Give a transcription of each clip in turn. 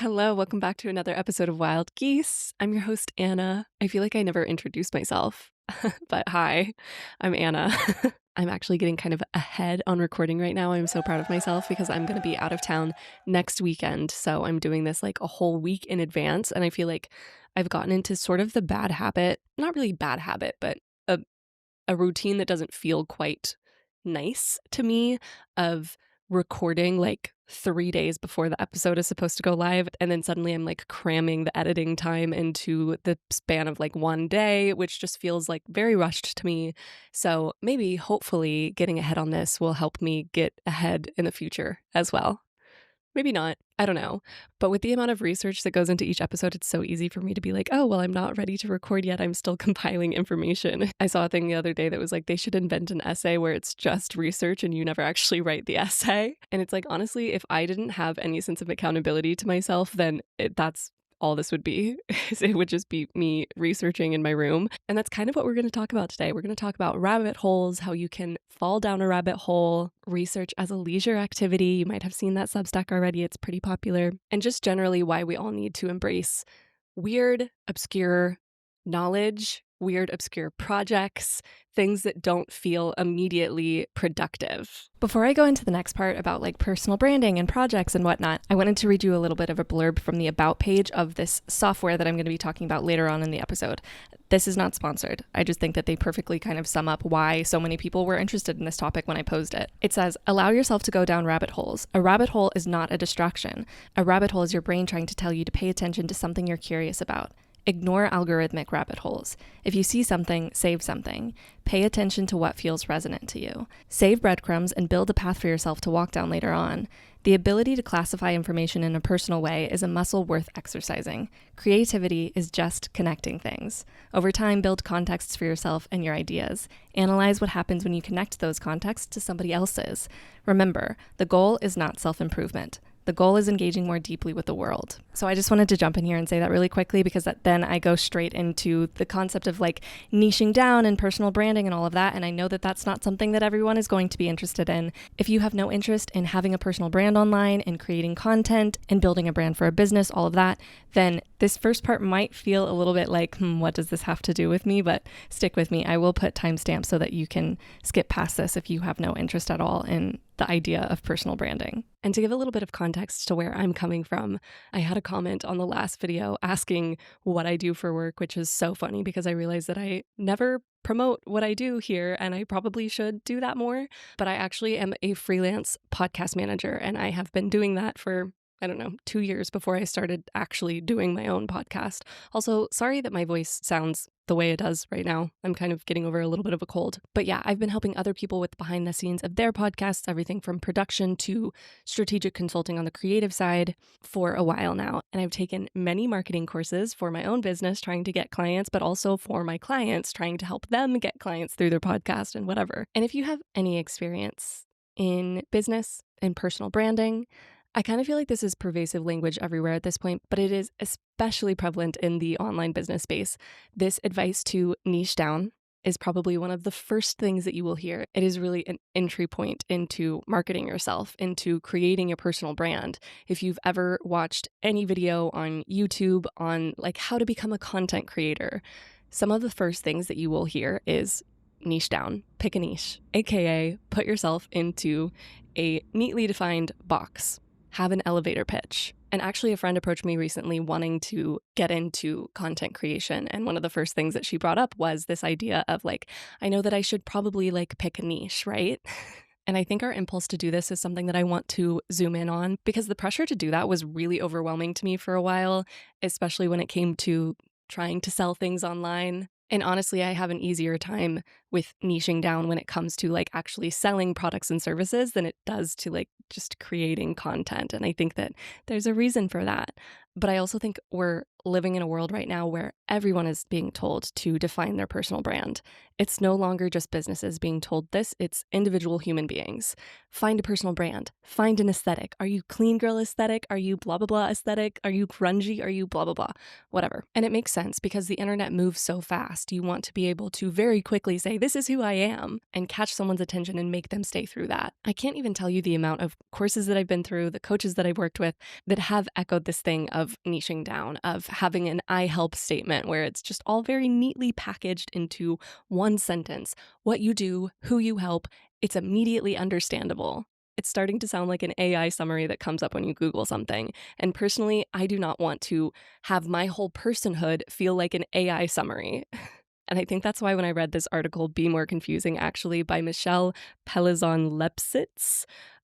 Hello, welcome back to another episode of Wild Geese. I'm your host, Anna. I feel like I never introduced myself, but hi, I'm Anna. I'm actually getting kind of ahead on recording right now. I'm so proud of myself because I'm going to be out of town next weekend. So I'm doing this like a whole week in advance. And I feel like I've gotten into sort of the bad habit, not really bad habit, but a, a routine that doesn't feel quite nice to me of recording like 3 days before the episode is supposed to go live. And then suddenly I'm like cramming the editing time into the span of like 1 day, which just feels like very rushed to me. So maybe, hopefully, getting ahead on this will help me get ahead in the future as well. Maybe not. I don't know. But with the amount of research that goes into each episode, it's so easy for me to be like, oh, well, I'm not ready to record yet. I'm still compiling information. I saw a thing the other day that was like, they should invent an essay where it's just research and you never actually write the essay. And it's like, honestly, if I didn't have any sense of accountability to myself, then that's all this would be. It would just be me researching in my room. And that's kind of what we're going to talk about today. We're going to talk about rabbit holes, how you can fall down a rabbit hole, research as a leisure activity. You might have seen that Substack already. It's pretty popular. And just generally why we all need to embrace weird, obscure knowledge, weird, obscure projects, things that don't feel immediately productive. Before I go into the next part about like personal branding and projects and whatnot, I wanted to read you a little bit of a blurb from the about page of this software that I'm going to be talking about later on in the episode. This is not sponsored. I just think that they perfectly kind of sum up why so many people were interested in this topic when I posed it. It says, allow yourself to go down rabbit holes. A rabbit hole is not a distraction. A rabbit hole is your brain trying to tell you to pay attention to something you're curious about. Ignore algorithmic rabbit holes. If you see something, save something. Pay attention to what feels resonant to you. Save breadcrumbs and build a path for yourself to walk down later on. The ability to classify information in a personal way is a muscle worth exercising. Creativity is just connecting things. Over time, build contexts for yourself and your ideas. Analyze what happens when you connect those contexts to somebody else's. Remember, the goal is not self-improvement. The goal is engaging more deeply with the world. So I just wanted to jump in here and say that really quickly because then I go straight into the concept of like niching down and personal branding and all of that. And I know that that's not something that everyone is going to be interested in. If you have no interest in having a personal brand online and creating content and building a brand for a business, all of that, then this first part might feel a little bit like, what does this have to do with me? But stick with me. I will put timestamps so that you can skip past this if you have no interest at all in the idea of personal branding. And to give a little bit of context to where I'm coming from, I had a comment on the last video asking what I do for work, which is so funny because I realized that I never promote what I do here and I probably should do that more. But I actually am a freelance podcast manager and I have been doing that for 2 years before I started actually doing my own podcast. Also, sorry that my voice sounds the way it does right now. I'm kind of getting over a little bit of a cold. But yeah, I've been helping other people with behind the scenes of their podcasts, everything from production to strategic consulting on the creative side for a while now. And I've taken many marketing courses for my own business trying to get clients, but also for my clients trying to help them get clients through their podcast and whatever. And if you have any experience in business and personal branding, I kind of feel like this is pervasive language everywhere at this point, but it is especially prevalent in the online business space. This advice to niche down is probably one of the first things that you will hear. It is really an entry point into marketing yourself, into creating a personal brand. If you've ever watched any video on YouTube on like how to become a content creator, some of the first things that you will hear is niche down, pick a niche, aka put yourself into a neatly defined box. Have an elevator pitch. And actually a friend approached me recently wanting to get into content creation. And one of the first things that she brought up was this idea of like, I know that I should probably like pick a niche, right? And I think our impulse to do this is something that I want to zoom in on because the pressure to do that was really overwhelming to me for a while, especially when it came to trying to sell things online. And honestly, I have an easier time with niching down when it comes to like actually selling products and services than it does to like just creating content. And I think that there's a reason for that. But I also think we're living in a world right now where everyone is being told to define their personal brand. It's no longer just businesses being told this, it's individual human beings. Find a personal brand, find an aesthetic. Are you clean girl aesthetic? Are you blah, blah, blah aesthetic? Are you grungy? Are you blah, blah, blah, whatever. And it makes sense because the internet moves so fast. You want to be able to very quickly say, this is who I am, and catch someone's attention and make them stay through that. I can't even tell you the amount of courses that I've been through, the coaches that I've worked with that have echoed this thing of niching down, of having an I help statement where it's just all very neatly packaged into one sentence. What you do, who you help, it's immediately understandable. It's starting to sound like an AI summary that comes up when you Google something. And personally, I do not want to have my whole personhood feel like an AI summary. And I think that's why when I read this article, Be More Confusing, actually by Michelle Pelizon-Lepsitz,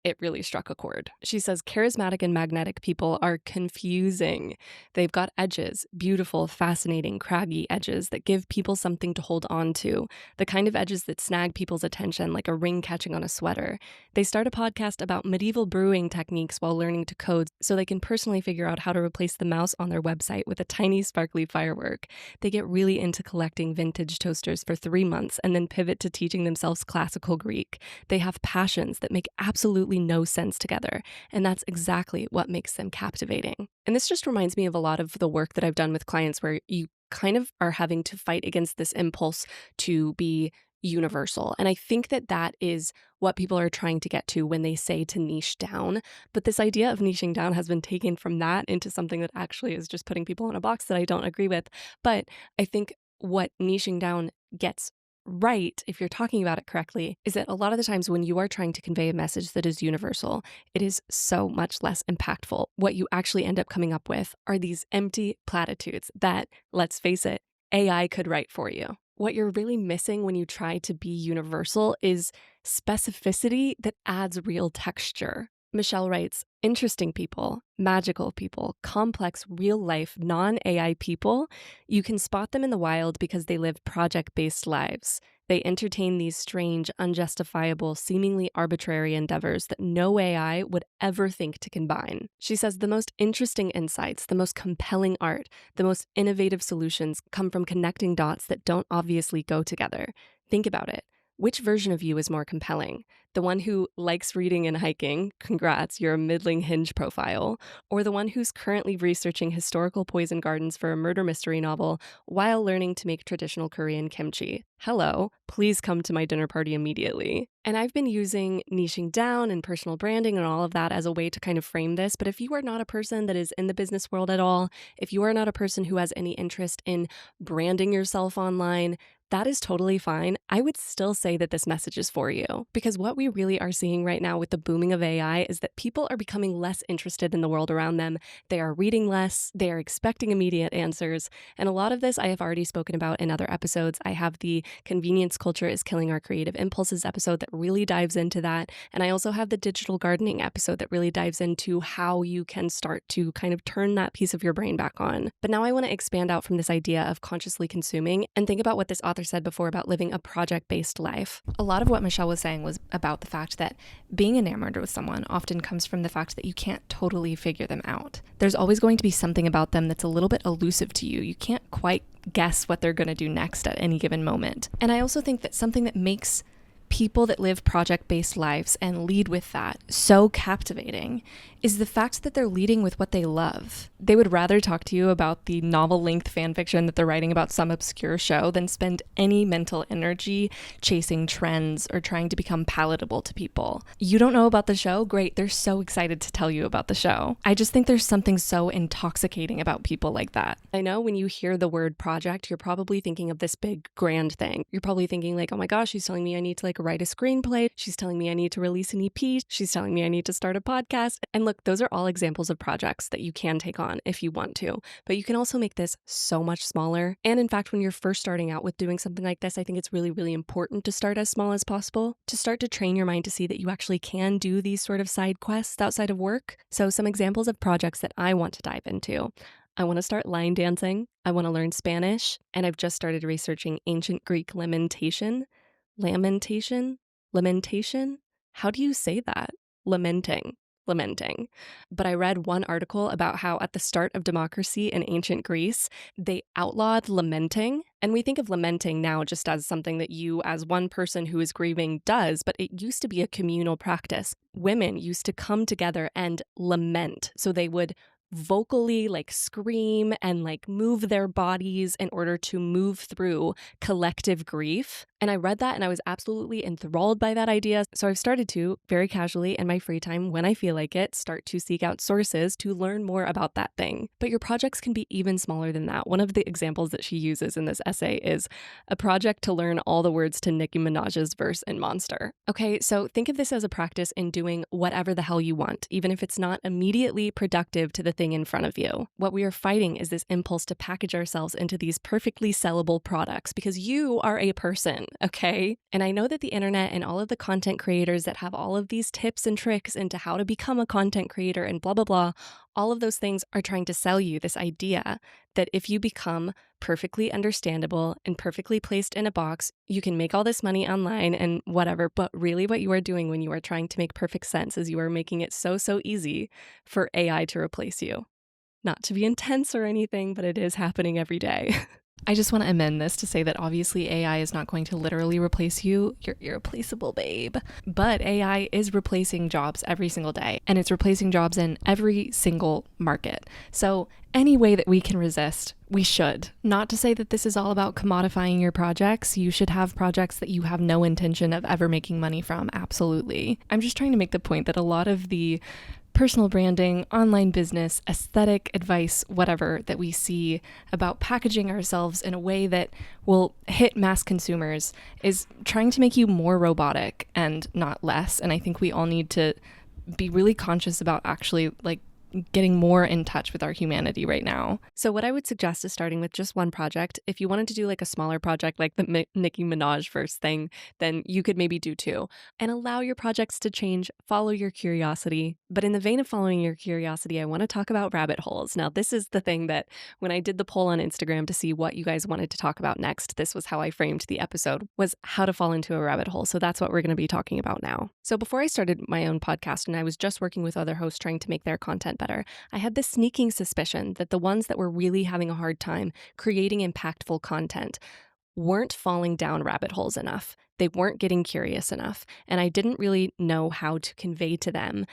it really struck a chord. She says, charismatic and magnetic people are confusing. They've got edges, beautiful, fascinating, craggy edges that give people something to hold on to, the kind of edges that snag people's attention like a ring catching on a sweater. They start a podcast about medieval brewing techniques while learning to code so they can personally figure out how to replace the mouse on their website with a tiny sparkly firework. They get really into collecting vintage toasters for 3 months and then pivot to teaching themselves classical Greek. They have passions that make absolutely no sense together, and that's exactly what makes them captivating. And this just reminds me of a lot of the work that I've done with clients where you kind of are having to fight against this impulse to be universal. And I think that that is what people are trying to get to when they say to niche down. But this idea of niching down has been taken from that into something that actually is just putting people in a box that I don't agree with. But I think what niching down gets right, if you're talking about it correctly, is that a lot of the times when you are trying to convey a message that is universal, it is so much less impactful. What you actually end up coming up with are these empty platitudes that, let's face it, AI could write for you. What you're really missing when you try to be universal is specificity that adds real texture. Michelle writes, interesting people, magical people, complex real-life non-AI people, you can spot them in the wild because they live project-based lives. They entertain these strange, unjustifiable, seemingly arbitrary endeavors that no AI would ever think to combine. She says the most interesting insights, the most compelling art, the most innovative solutions come from connecting dots that don't obviously go together. Think about it. Which version of you is more compelling? The one who likes reading and hiking, congrats, you're a middling Hinge profile, or the one who's currently researching historical poison gardens for a murder mystery novel while learning to make traditional Korean kimchi? Hello, please come to my dinner party immediately. And I've been using niching down and personal branding and all of that as a way to kind of frame this, but if you are not a person that is in the business world at all, if you are not a person who has any interest in branding yourself online, that is totally fine. I would still say that this message is for you, because what we really are seeing right now with the booming of AI is that people are becoming less interested in the world around them. They are reading less, they are expecting immediate answers, and a lot of this I have already spoken about in other episodes. I have the Convenience Culture is Killing Our Creative Impulses episode that really dives into that, and I also have the Digital Gardening episode that really dives into how you can start to kind of turn that piece of your brain back on. But now I want to expand out from this idea of consciously consuming and think about what this author said before about living a project-based life. A lot of what Michelle was saying was about the fact that being enamored with someone often comes from the fact that you can't totally figure them out. There's always going to be something about them that's a little bit elusive to you. You can't quite guess what they're going to do next at any given moment. And I also think that something that makes people that live project-based lives and lead with that so captivating is the fact that they're leading with what they love. They would rather talk to you about the novel-length fan fiction that they're writing about some obscure show than spend any mental energy chasing trends or trying to become palatable to people. You don't know about the show? Great, they're so excited to tell you about the show. I just think there's something so intoxicating about people like that. I know when you hear the word project, you're probably thinking of this big grand thing. You're probably thinking like, oh my gosh, she's telling me I need to write a screenplay. She's telling me I need to release an EP. She's telling me I need to start a podcast. And look, those are all examples of projects that you can take on if you want to, but you can also make this so much smaller. And in fact, when you're first starting out with doing something like this, I think it's really, really important to start as small as possible, to start to train your mind to see that you actually can do these sort of side quests outside of work. So some examples of projects that I want to dive into. I want to start line dancing. I want to learn Spanish. And I've just started researching ancient Greek lamentation. Lamentation? How do you say that? Lamenting. But I read one article about how at the start of democracy in ancient Greece, they outlawed lamenting. And we think of lamenting now just as something that you as one person who is grieving does, but it used to be a communal practice. Women used to come together and lament. So they would vocally like scream and like move their bodies in order to move through collective grief. And I read that and I was absolutely enthralled by that idea. So I've started to, very casually in my free time when I feel like it, start to seek out sources to learn more about that thing. But your projects can be even smaller than that. One of the examples that she uses in this essay is a project to learn all the words to Nicki Minaj's verse in Monster. Okay, so think of this as a practice in doing whatever the hell you want, even if it's not immediately productive to the thing in front of you. What we are fighting is this impulse to package ourselves into these perfectly sellable products because you are a person, okay? And I know that the internet and all of the content creators that have all of these tips and tricks into how to become a content creator and blah, blah, blah, all of those things are trying to sell you this idea that if you become perfectly understandable and perfectly placed in a box, you can make all this money online and whatever. But really what you are doing when you are trying to make perfect sense is you are making it so easy for AI to replace you. Not to be intense or anything, but it is happening every day. I just want to amend this to say that obviously AI is not going to literally replace you. You're irreplaceable, babe. But AI is replacing jobs every single day, and it's replacing jobs in every single market. So any way that we can resist, we should. Not to say that this is all about commodifying your projects. You should have projects that you have no intention of ever making money from. Absolutely. I'm just trying to make the point that a lot of the personal branding, online business, aesthetic advice, whatever that we see about packaging ourselves in a way that will hit mass consumers is trying to make you more robotic and not less. And I think we all need to be really conscious about actually like getting more in touch with our humanity right now. So what I would suggest is starting with just one project. If you wanted to do like a smaller project like the Nicki Minaj verse thing, then you could maybe do two. And allow your projects to change, follow your curiosity. But in the vein of following your curiosity, I want to talk about rabbit holes. Now, this is the thing that when I did the poll on Instagram to see what you guys wanted to talk about next, this was how I framed the episode, was how to fall into a rabbit hole. So that's what we're going to be talking about now. So before I started my own podcast and I was just working with other hosts trying to make their content better, I had this sneaking suspicion that the ones that were really having a hard time creating impactful content weren't falling down rabbit holes enough. They weren't getting curious enough. And I didn't really know how to convey to them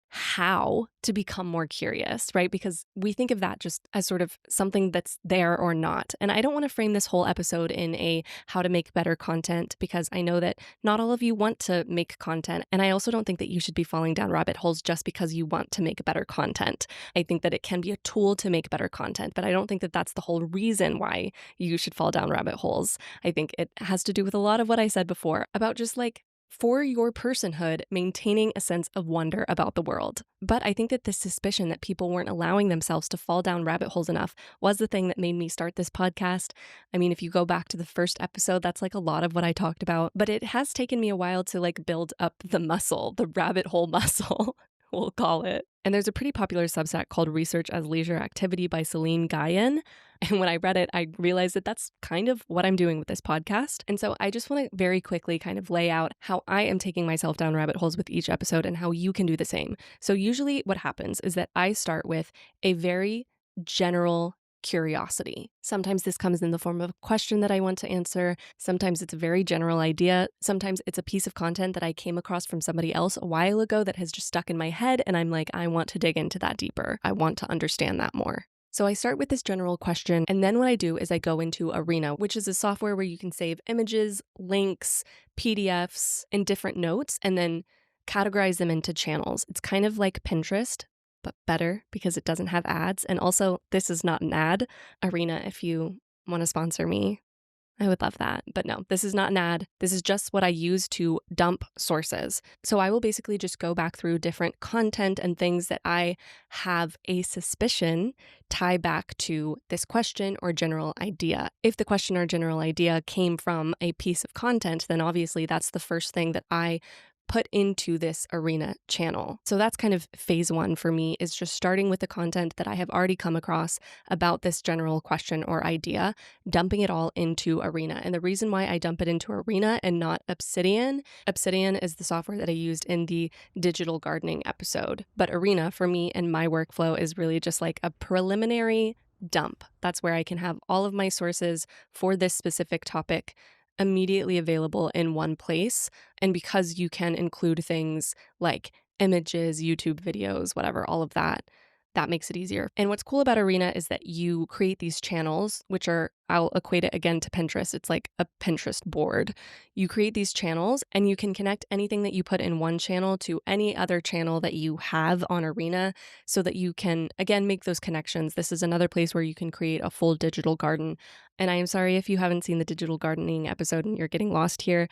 how to become more curious, right? Because we think of that just as sort of something that's there or not. And I don't want to frame this whole episode in a how to make better content because I know that not all of you want to make content. And I also don't think that you should be falling down rabbit holes just because you want to make better content. I think that it can be a tool to make better content, but I don't think that that's the whole reason why you should fall down rabbit holes. I think it has to do with a lot of what I said before about just like for your personhood, maintaining a sense of wonder about the world. But I think that this suspicion that people weren't allowing themselves to fall down rabbit holes enough was the thing that made me start this podcast. I mean, if you go back to the first episode, that's like a lot of what I talked about, but it has taken me a while to like build up the muscle, the rabbit hole muscle, we'll call it. And there's a pretty popular Substack called Research as Leisure Activity by Celine Guyen. And when I read it, I realized that that's kind of what I'm doing with this podcast. And so I just want to very quickly kind of lay out how I am taking myself down rabbit holes with each episode and how you can do the same. So usually what happens is that I start with a very general curiosity. Sometimes this comes in the form of a question that I want to answer. Sometimes it's a very general idea. Sometimes it's a piece of content that I came across from somebody else a while ago that has just stuck in my head. And I'm like, I want to dig into that deeper. I want to understand that more. So I start with this general question, and then what I do is I go into Arena, which is a software where you can save images, links, PDFs, and different notes, and then categorize them into channels. It's kind of like Pinterest, but better because it doesn't have ads. And also, this is not an ad. Arena, if you want to sponsor me, I would love that. But no, this is not an ad. This is just what I use to dump sources. So I will basically just go back through different content and things that I have a suspicion tie back to this question or general idea. If the question or general idea came from a piece of content, then obviously that's the first thing that I put into this Arena channel. So that's kind of phase one for me, is just starting with the content that I have already come across about this general question or idea, dumping it all into Arena. And the reason why I dump it into Arena and not Obsidian is the software that I used in the digital gardening episode. But Arena for me and my workflow is really just like a preliminary dump. That's where I can have all of my sources for this specific topic immediately available in one place. And because you can include things like images, YouTube videos, whatever, all of that, that makes it easier. And what's cool about Arena is that you create these channels, which are, I'll equate it again to Pinterest. It's like a Pinterest board. You create these channels and you can connect anything that you put in one channel to any other channel that you have on Arena so that you can, again, make those connections. This is another place where you can create a full digital garden. And I am sorry if you haven't seen the digital gardening episode and you're getting lost here.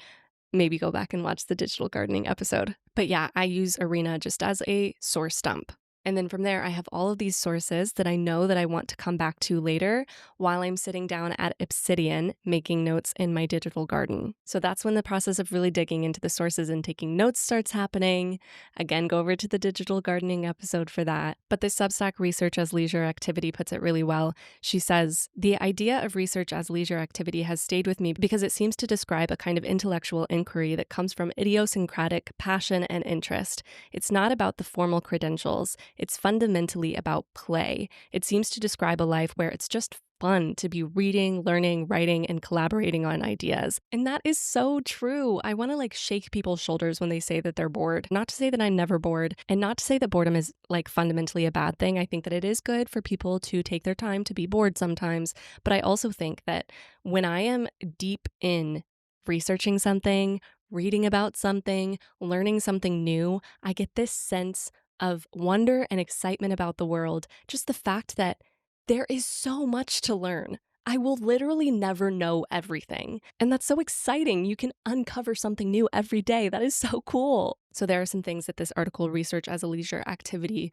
Maybe go back and watch the digital gardening episode. But yeah, I use Arena just as a source dump. And then from there, I have all of these sources that I know that I want to come back to later while I'm sitting down at Obsidian making notes in my digital garden. So that's when the process of really digging into the sources and taking notes starts happening. Again, go over to the digital gardening episode for that. But this Substack research as leisure activity puts it really well. She says, the idea of research as leisure activity has stayed with me because it seems to describe a kind of intellectual inquiry that comes from idiosyncratic passion and interest. It's not about the formal credentials. It's fundamentally about play. It seems to describe a life where it's just fun to be reading, learning, writing, and collaborating on ideas. And that is so true. I want to shake people's shoulders when they say that they're bored. Not to say that I'm never bored, and not to say that boredom is fundamentally a bad thing. I think that it is good for people to take their time to be bored sometimes. But I also think that when I am deep in researching something, reading about something, learning something new, I get this sense of wonder and excitement about the world. Just the fact that there is so much to learn. I will literally never know everything. And that's so exciting. You can uncover something new every day. That is so cool. So there are some things that this article, Research as a Leisure Activity,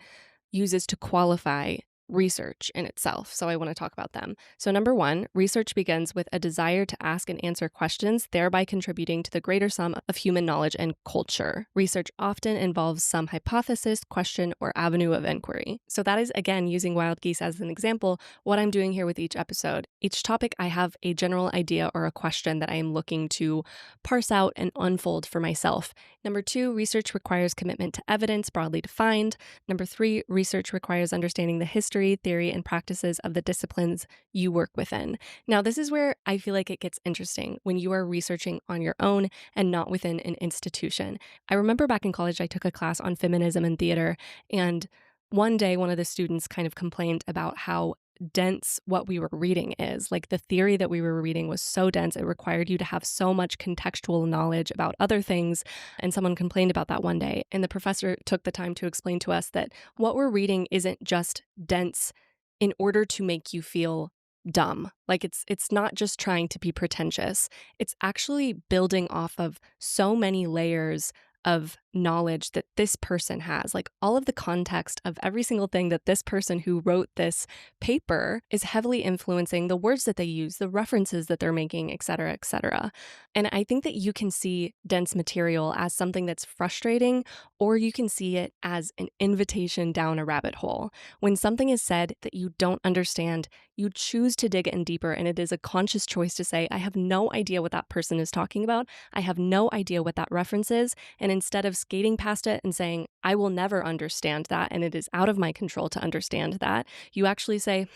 uses to qualify research in itself. So I want to talk about them. So number one, research begins with a desire to ask and answer questions, thereby contributing to the greater sum of human knowledge and culture. Research often involves some hypothesis, question, or avenue of inquiry. So that is, again, using wild geese as an example, what I'm doing here with each episode. Each topic, I have a general idea or a question that I am looking to parse out and unfold for myself. Number two, research requires commitment to evidence, broadly defined. Number three, research requires understanding the history, theory, and practices of the disciplines you work within. Now, this is where I feel like it gets interesting when you are researching on your own and not within an institution. I remember back in college, I took a class on feminism and theater, and one day one of the students kind of complained about how dense what we were reading is. The theory that we were reading was so dense, it required you to have so much contextual knowledge about other things. And someone complained about that one day. And the professor took the time to explain to us that what we're reading isn't just dense in order to make you feel dumb. It's not just trying to be pretentious. It's actually building off of so many layers of knowledge that this person has. All of the context of every single thing that this person who wrote this paper is heavily influencing the words that they use, the references that they're making, et cetera, et cetera. And I think that you can see dense material as something that's frustrating, or you can see it as an invitation down a rabbit hole. When something is said that you don't understand, you choose to dig in deeper, and it is a conscious choice to say, I have no idea what that person is talking about. I have no idea what that reference is. And instead of skating past it and saying, I will never understand that, and it is out of my control to understand that, you actually say,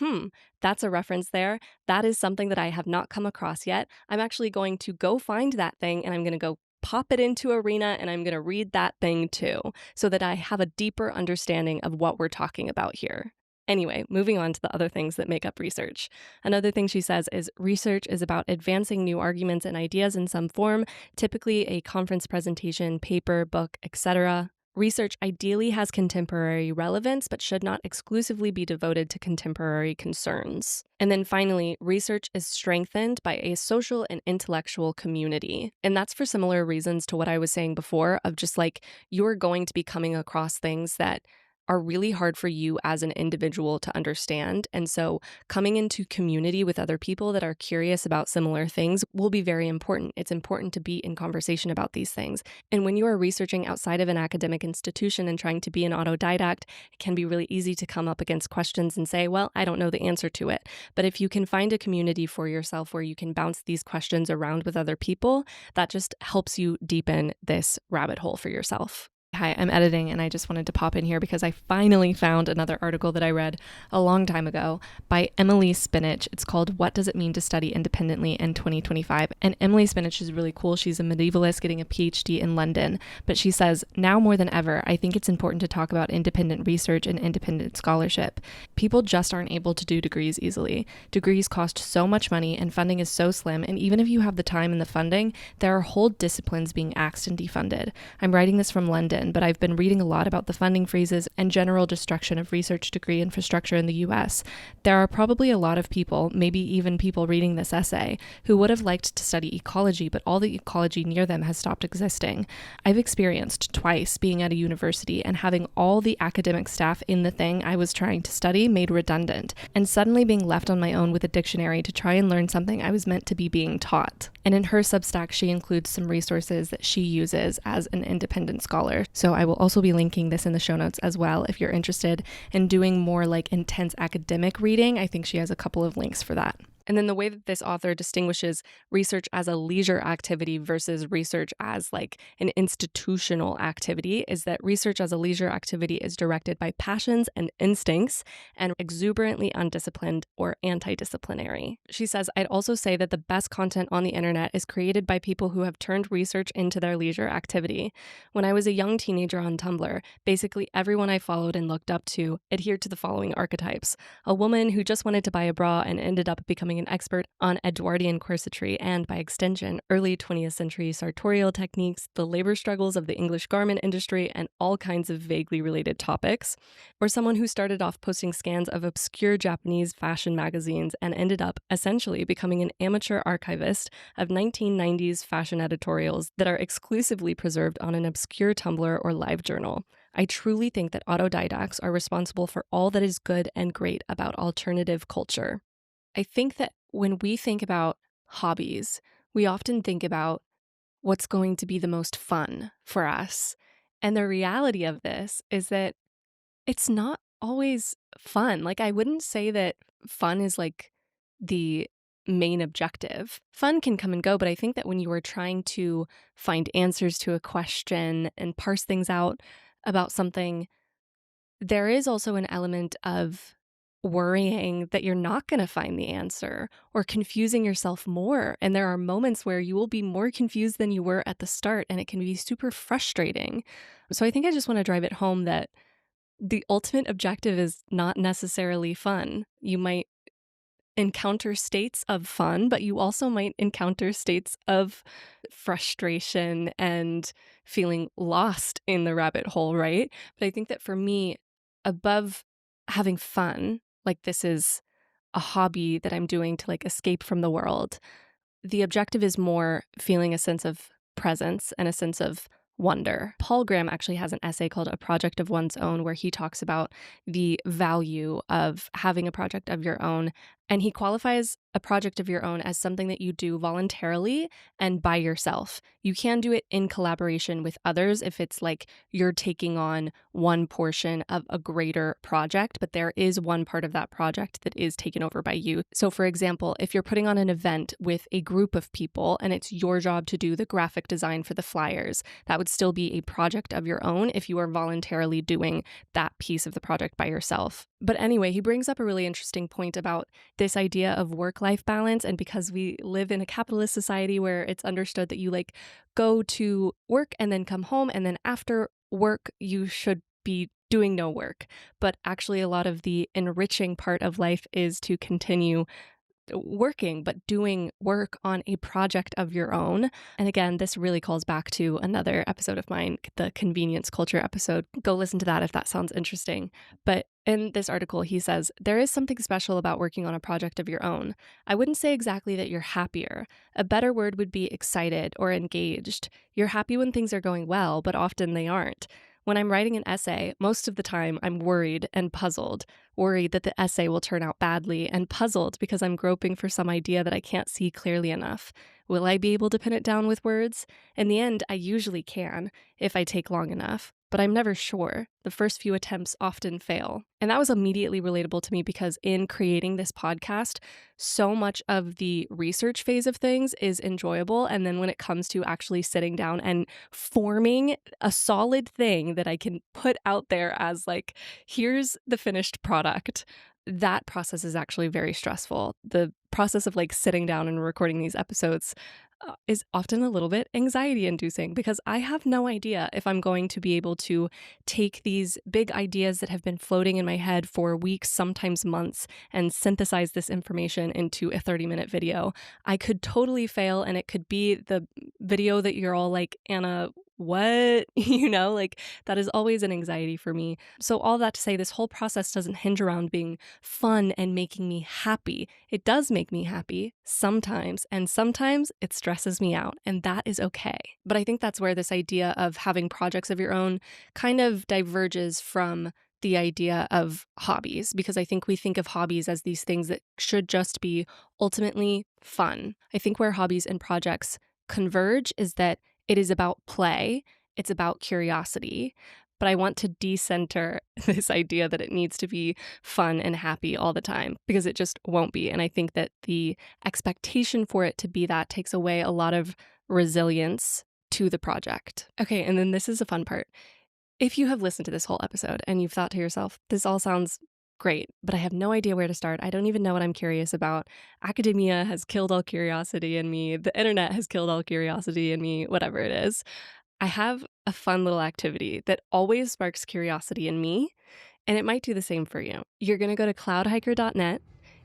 that's a reference there. That is something that I have not come across yet. I'm actually going to go find that thing, and I'm going to go pop it into Arena, and I'm going to read that thing too, so that I have a deeper understanding of what we're talking about here. Anyway, moving on to the other things that make up research. Another thing she says is research is about advancing new arguments and ideas in some form, typically a conference presentation, paper, book, etc. Research ideally has contemporary relevance, but should not exclusively be devoted to contemporary concerns. And then finally, research is strengthened by a social and intellectual community. And that's for similar reasons to what I was saying before, of just you're going to be coming across things that are really hard for you as an individual to understand. And so coming into community with other people that are curious about similar things will be very important. It's important to be in conversation about these things. And when you are researching outside of an academic institution and trying to be an autodidact, it can be really easy to come up against questions and say, well, I don't know the answer to it. But if you can find a community for yourself where you can bounce these questions around with other people, that just helps you deepen this rabbit hole for yourself. Hi, I'm editing and I just wanted to pop in here because I finally found another article that I read a long time ago by Emily Spinach. It's called What Does It Mean to Study Independently in 2025? And Emily Spinach is really cool. She's a medievalist getting a PhD in London, but she says, now more than ever, I think it's important to talk about independent research and independent scholarship. People just aren't able to do degrees easily. Degrees cost so much money and funding is so slim, and even if you have the time and the funding, there are whole disciplines being axed and defunded. I'm writing this from London, but I've been reading a lot about the funding freezes and general destruction of research degree infrastructure in the US. There are probably a lot of people, maybe even people reading this essay, who would have liked to study ecology, but all the ecology near them has stopped existing. I've experienced twice being at a university and having all the academic staff in the thing I was trying to study made redundant, and suddenly being left on my own with a dictionary to try and learn something I was meant to be being taught. And in her Substack, she includes some resources that she uses as an independent scholar. So I will also be linking this in the show notes as well if you're interested in doing more like intense academic reading. I think she has a couple of links for that. And then the way that this author distinguishes research as a leisure activity versus research as like an institutional activity is that research as a leisure activity is directed by passions and instincts and exuberantly undisciplined or anti-disciplinary. She says, I'd also say that the best content on the internet is created by people who have turned research into their leisure activity. When I was a young teenager on Tumblr, basically everyone I followed and looked up to adhered to the following archetypes. A woman who just wanted to buy a bra and ended up becoming an expert on Edwardian corsetry and, by extension, early 20th century sartorial techniques, the labor struggles of the English garment industry, and all kinds of vaguely related topics. Or someone who started off posting scans of obscure Japanese fashion magazines and ended up essentially becoming an amateur archivist of 1990s fashion editorials that are exclusively preserved on an obscure Tumblr or LiveJournal. I truly think that autodidacts are responsible for all that is good and great about alternative culture. I think that when we think about hobbies, we often think about what's going to be the most fun for us. And the reality of this is that it's not always fun. Like, I wouldn't say that fun is like the main objective. Fun can come and go, but I think that when you are trying to find answers to a question and parse things out about something, there is also an element of worrying that you're not going to find the answer or confusing yourself more. And there are moments where you will be more confused than you were at the start, and it can be super frustrating. So I think I just want to drive it home that the ultimate objective is not necessarily fun. You might encounter states of fun, but you also might encounter states of frustration and feeling lost in the rabbit hole, right? But I think that for me, above having fun, like this is a hobby that I'm doing to like escape from the world, the objective is more feeling a sense of presence and a sense of wonder. Paul Graham actually has an essay called A Project of One's Own, where he talks about the value of having a project of your own. And he qualifies a project of your own as something that you do voluntarily and by yourself. You can do it in collaboration with others if it's like you're taking on one portion of a greater project, but there is one part of that project that is taken over by you. So for example, if you're putting on an event with a group of people and it's your job to do the graphic design for the flyers, that would still be a project of your own if you are voluntarily doing that piece of the project by yourself. But anyway, he brings up a really interesting point about this idea of work-life balance. And because we live in a capitalist society where it's understood that you like go to work and then come home, and then after work, you should be doing no work. But actually, a lot of the enriching part of life is to continue working, but doing work on a project of your own. And again, this really calls back to another episode of mine, the convenience culture episode. Go listen to that if that sounds interesting. But in this article, he says, there is something special about working on a project of your own. I wouldn't say exactly that you're happier. A better word would be excited or engaged. You're happy when things are going well, but often they aren't. When I'm writing an essay, most of the time I'm worried and puzzled, worried that the essay will turn out badly, and puzzled because I'm groping for some idea that I can't see clearly enough. Will I be able to pin it down with words? In the end, I usually can, if I take long enough. but I'm never sure. The first few attempts often fail. And that was immediately relatable to me because in creating this podcast, so much of the research phase of things is enjoyable. And then when it comes to actually sitting down and forming a solid thing that I can put out there as like, here's the finished product, that process is actually very stressful. The process of like sitting down and recording these episodes is often a little bit anxiety inducing because I have no idea if I'm going to be able to take these big ideas that have been floating in my head for weeks, sometimes months, and synthesize this information into a 30-minute video. I could totally fail, and it could be the video that you're all like, Anna, what? Like that is always an anxiety for me. So all that to say, this whole process doesn't hinge around being fun and making me happy. It does make me happy sometimes, and sometimes it stresses me out, and that is okay. But I think that's where this idea of having projects of your own kind of diverges from the idea of hobbies, because I think we think of hobbies as these things that should just be ultimately fun. I think where hobbies and projects converge is that it is about play, it's about curiosity, but I want to decenter this idea that it needs to be fun and happy all the time, because it just won't be. And I think that the expectation for it to be that takes away a lot of resilience to the project. Okay, and then this is a fun part. If you have listened to this whole episode and you've thought to yourself, this all sounds great, but I have no idea where to start. I don't even know what I'm curious about. Academia has killed all curiosity in me. The internet has killed all curiosity in me, whatever it is. I have a fun little activity that always sparks curiosity in me, and it might do the same for you. You're going to go to cloudhiker.net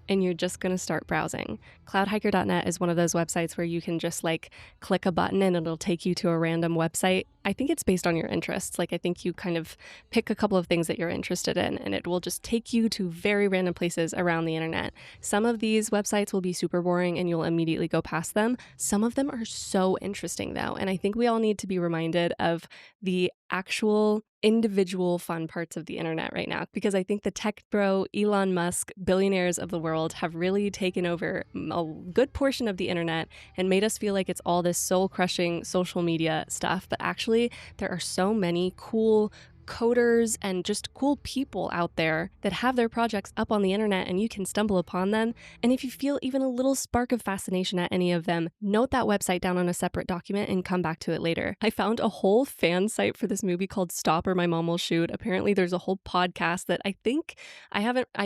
and you're just going to start browsing. Cloudhiker.net is one of those websites where you can just like click a button and it'll take you to a random website. I think it's based on your interests. Like I think you kind of pick a couple of things that you're interested in and it will just take you to very random places around the internet. Some of these websites will be super boring and you'll immediately go past them. Some of them are so interesting though. And I think we all need to be reminded of the actual individual fun parts of the internet right now, because I think the tech bro, Elon Musk, billionaires of the world have really taken over a good portion of the internet and made us feel like it's all this soul-crushing social media stuff. But actually, there are so many cool coders and just cool people out there that have their projects up on the internet and you can stumble upon them. And if you feel even a little spark of fascination at any of them, note that website down on a separate document and come back to it later. I found a whole fan site for this movie called Stop or My Mom Will Shoot. Apparently there's a whole podcast that I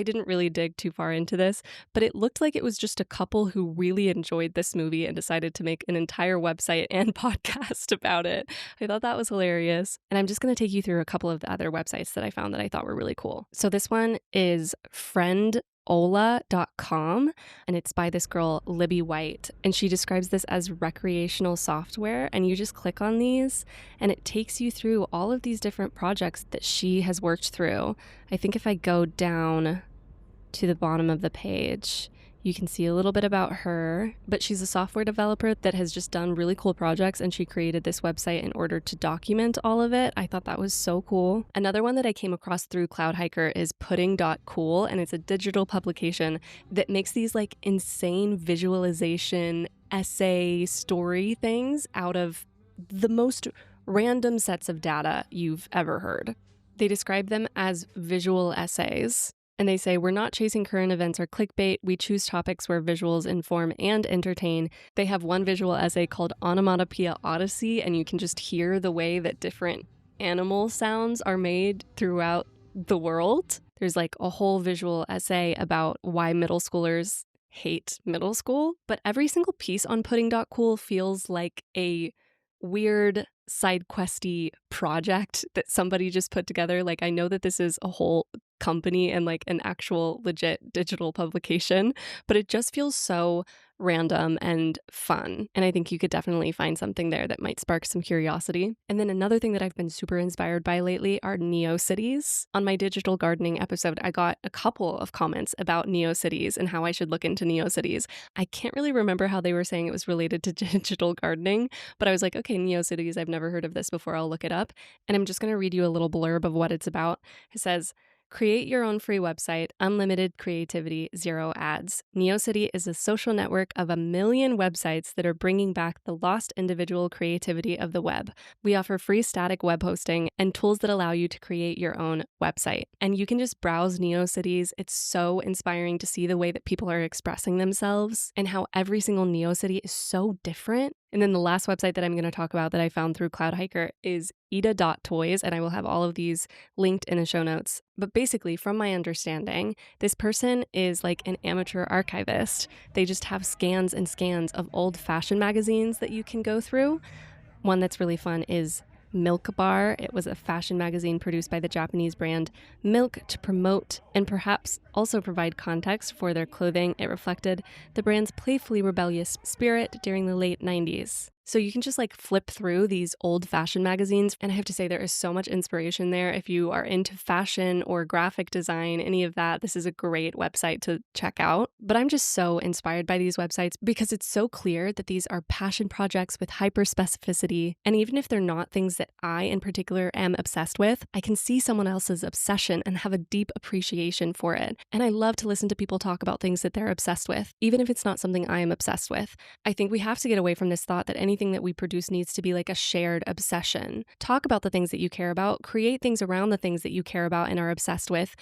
didn't really dig too far into this, but it looked like it was just a couple who really enjoyed this movie and decided to make an entire website and podcast about it. I thought that was hilarious. And I'm just going to take you through a couple of the other websites that I found that I thought were really cool. So this one is friendola.com and it's by this girl, Libby White. And she describes this as recreational software. And you just click on these and it takes you through all of these different projects that she has worked through. I think if I go down to the bottom of the page, you can see a little bit about her, but she's a software developer that has just done really cool projects and she created this website in order to document all of it. I thought that was so cool. Another one that I came across through Cloudhiker is pudding.cool, and it's a digital publication that makes these like insane visualization essay story things out of the most random sets of data you've ever heard. They describe them as visual essays. And they say, we're not chasing current events or clickbait. We choose topics where visuals inform and entertain. They have one visual essay called Onomatopoeia Odyssey, and you can just hear the way that different animal sounds are made throughout the world. There's like a whole visual essay about why middle schoolers hate middle school. But every single piece on pudding.cool feels like a weird side questy project that somebody just put together. Like I know that this is a whole company and like an actual legit digital publication, but it just feels so random and fun. And I think you could definitely find something there that might spark some curiosity. And then another thing that I've been super inspired by lately are NeoCities. On my digital gardening episode, I got a couple of comments about NeoCities and how I should look into NeoCities. I can't really remember how they were saying it was related to digital gardening, but I was like, okay, NeoCities, I've never heard of this before. I'll look it up. And I'm just going to read you a little blurb of what it's about. It says, Create your own free website, unlimited creativity, zero ads. NeoCity is a social network of 1 million websites that are bringing back the lost individual creativity of the web. We offer free static web hosting and tools that allow you to create your own website. And you can just browse NeoCities. It's so inspiring to see the way that people are expressing themselves and how every single NeoCity is so different. And then the last website that I'm going to talk about that I found through Cloud Hiker is ida.toys, and I will have all of these linked in the show notes. But basically, from my understanding, this person is like an amateur archivist. They just have scans and scans of old fashion magazines that you can go through. One that's really fun is Milk Bar. It was a fashion magazine produced by the Japanese brand Milk to promote and perhaps also provide context for their clothing. It reflected the brand's playfully rebellious spirit during the late 90s. So you can just like flip through these old fashion magazines. And I have to say, there is so much inspiration there. If you are into fashion or graphic design, any of that, this is a great website to check out. But I'm just so inspired by these websites because it's so clear that these are passion projects with hyper specificity. And even if they're not things that I in particular am obsessed with, I can see someone else's obsession and have a deep appreciation for it. And I love to listen to people talk about things that they're obsessed with, even if it's not something I am obsessed with. I think we have to get away from this thought that anything that we produce needs to be like a shared obsession. Talk about the things that you care about, create things around the things that you care about and are obsessed with.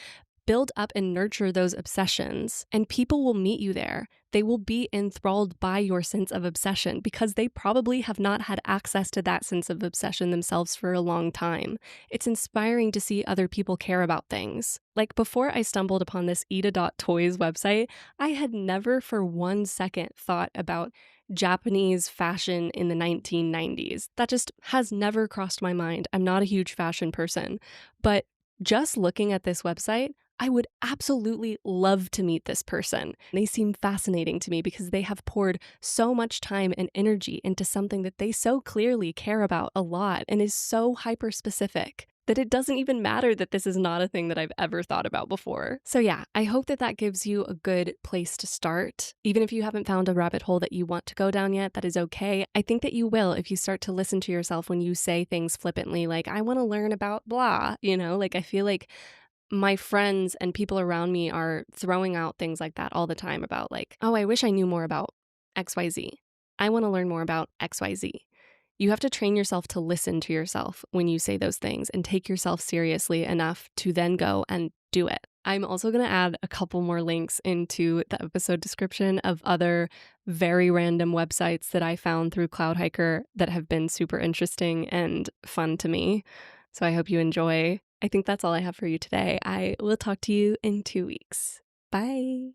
Build up and nurture those obsessions, and people will meet you there. They will be enthralled by your sense of obsession because they probably have not had access to that sense of obsession themselves for a long time. It's inspiring to see other people care about things. Like before I stumbled upon this ida.toys website, I had never for 1 second thought about Japanese fashion in the 1990s. That just has never crossed my mind. I'm not a huge fashion person, but just looking at this website, I would absolutely love to meet this person. They seem fascinating to me because they have poured so much time and energy into something that they so clearly care about a lot and is so hyper specific that it doesn't even matter that this is not a thing that I've ever thought about before. So yeah, I hope that that gives you a good place to start. Even if you haven't found a rabbit hole that you want to go down yet, that is okay. I think that you will if you start to listen to yourself when you say things flippantly, like, I want to learn about blah, like I feel like my friends and people around me are throwing out things like that all the time about like, oh, I wish I knew more about XYZ. I want to learn more about XYZ. You have to train yourself to listen to yourself when you say those things and take yourself seriously enough to then go and do it. I'm also going to add a couple more links into the episode description of other very random websites that I found through Cloud Hiker that have been super interesting and fun to me. So I hope you enjoy. I think that's all I have for you today. I will talk to you in 2 weeks. Bye.